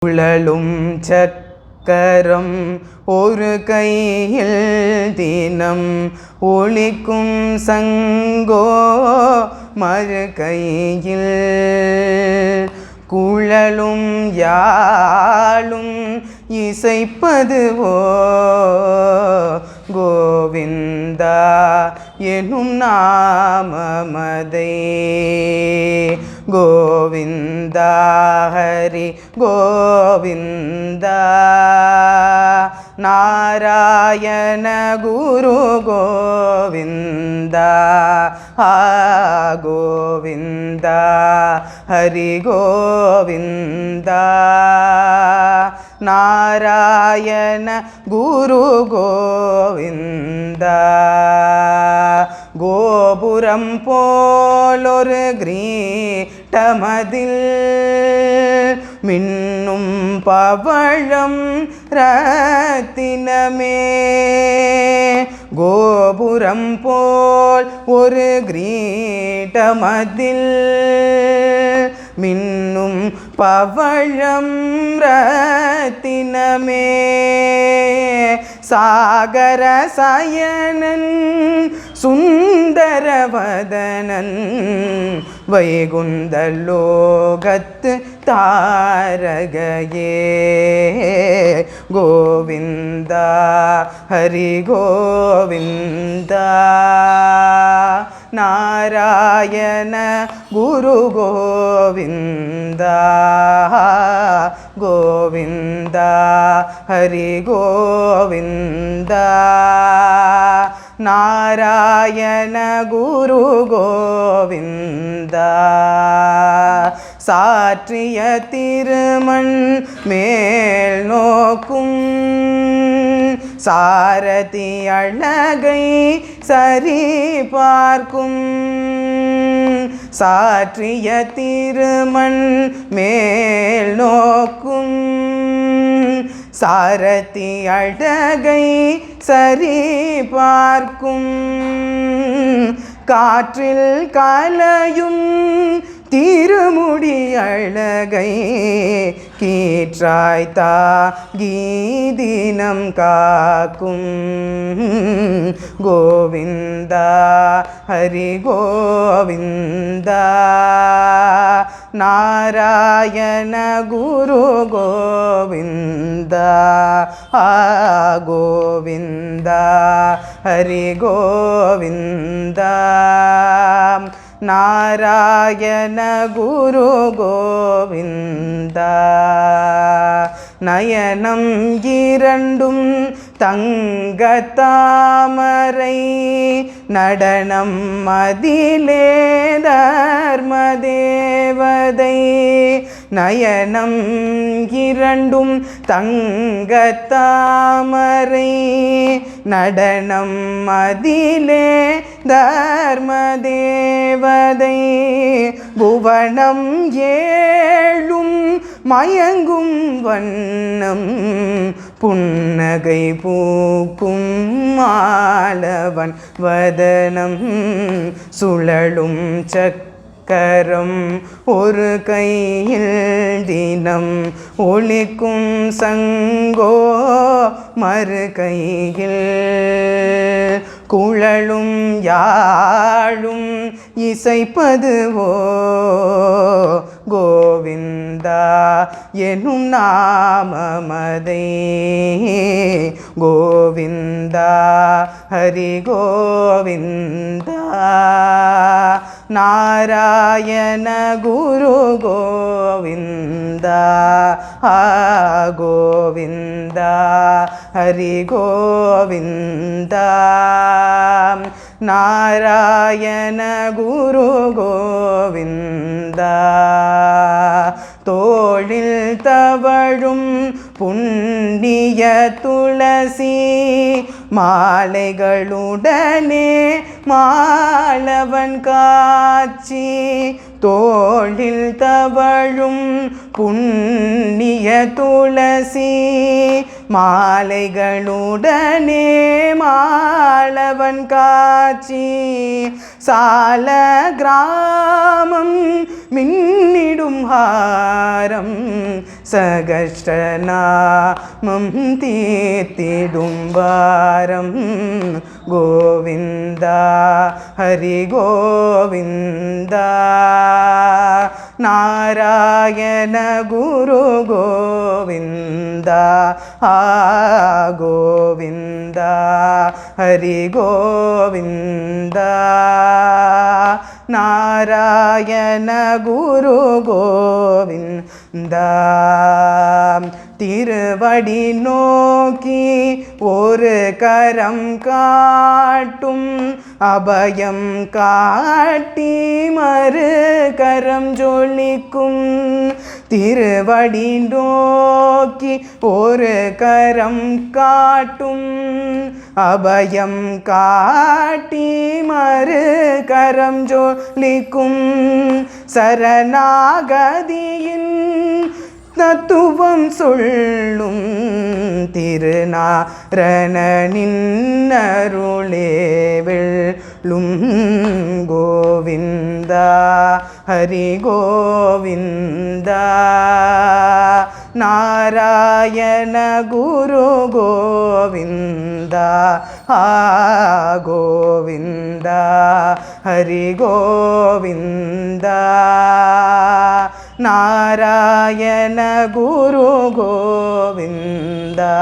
உழலும் சக்கரம் ஒரு கையில் தினம் ஒலிக்கும் சங்கோ மறு கையில் குழலும் யாழும் இசைப்பதுவோ கோவிந்தா எனும் நாமமதை கோவிந்தா ஹரி கோவிந்தா நாராயண குரு கோவிந்தா கோவிந்தா ஹரி கோவிந்தா நாராயண குரு கோவிந்தா கோபுரம் போலொரு கிரீட்டமதில் மின்னும் பவழம் ரத்தினமே கோபுரம் போல் ஒரு கிரீட்டமதில் மின்னும் பவழம் ரத்தினமே சாகர சயனன் சுந்தரவதனன் வைகுந்தலோகத்து தாரகையே கோவிந்தா ஹரி கோவிந்தா நாராயண குரு கோவிந்தா கோவிந்தா ஹரி கோவிந்தா நாராயண குரு கோவிந்தா சாற்றிய திருமண் மேல் நோக்கும் சாரதி அழகை சரி பார்க்கும் சாற்றிய திருமண் மேல் நோக்கும் சாரதி அழகை சரி பார்க்கும் காற்றில் கலையும் திருமுடி அழகை கீற்றாய்த்தா கீதினம் காக்கும் கோவிந்தா ஹரி கோவிந்தா நாராயண குரு கோவிந்தா கோவிந்தா ஹரி கோவிந்தா நாராயண குரு கோவிந்தா நயனம் இரண்டும் தங்கத்தாமரை நடனம் மதிலே தர்மதேவதை நயனம் இரண்டும் தங்கத்தாமரை நடனம் மதிலே தர்மதேவதை புவனம் ஏழும் மயங்கும் வண்ணம் புன்னகை பூக்கும் மாலவன் வதனம் சுழலும் சக்கரம் ஒரு கையில் தினம் ஒலிக்கும் சங்கோ மறு கையில் குழலும் யாழும் இசைப்பதுவோ கோவிந்தா எனும் நாமமதை கோவிந்தா ஹரி கோவிந்தா நாராயண குரு கோவிந்தா கோவிந்தா ஹரி கோவிந்தா நாராயண குரு கோவிந்தா தோளில் தவழும் புண்ணிய துளசி மாலைகளுடனே மாலவன் காட்சி தோளில் தவழும் புண்ணிய துளசி மாலைகளுடனே மாலவன் காட்சி சால கிராமம் மின்னிடும் ஹாரம் சகஸ்ரநாமம் தீர்த்திடும் வாரம் கோவிந்தா ஹரி கோவிந்தா நாராயண குரு கோவிந்தா கோவிந்தா ஹரி கோவிந்தா நாராயண குரு கோவிந்தா திருவடி நோக்கி ஒரு கரம் காட்டும் அபயம் காட்டி மறு கரம் ஜொலிக்கும் திருவடி நோக்கி ஒரு கரம் காட்டும் அபயம் காட்டி மறு கரம் ஜொலிக்கும் சரணாகதியின் தத்துவம் சொல்லும் திருநாரணனின் அருளே வெல்லும் கோவிந்தா ஹரி கோவிந்தா நாராயண குரு கோவிந்தா கோவிந்தா ஹரி கோவிந்தா நாராயண குரு கோவிந்தா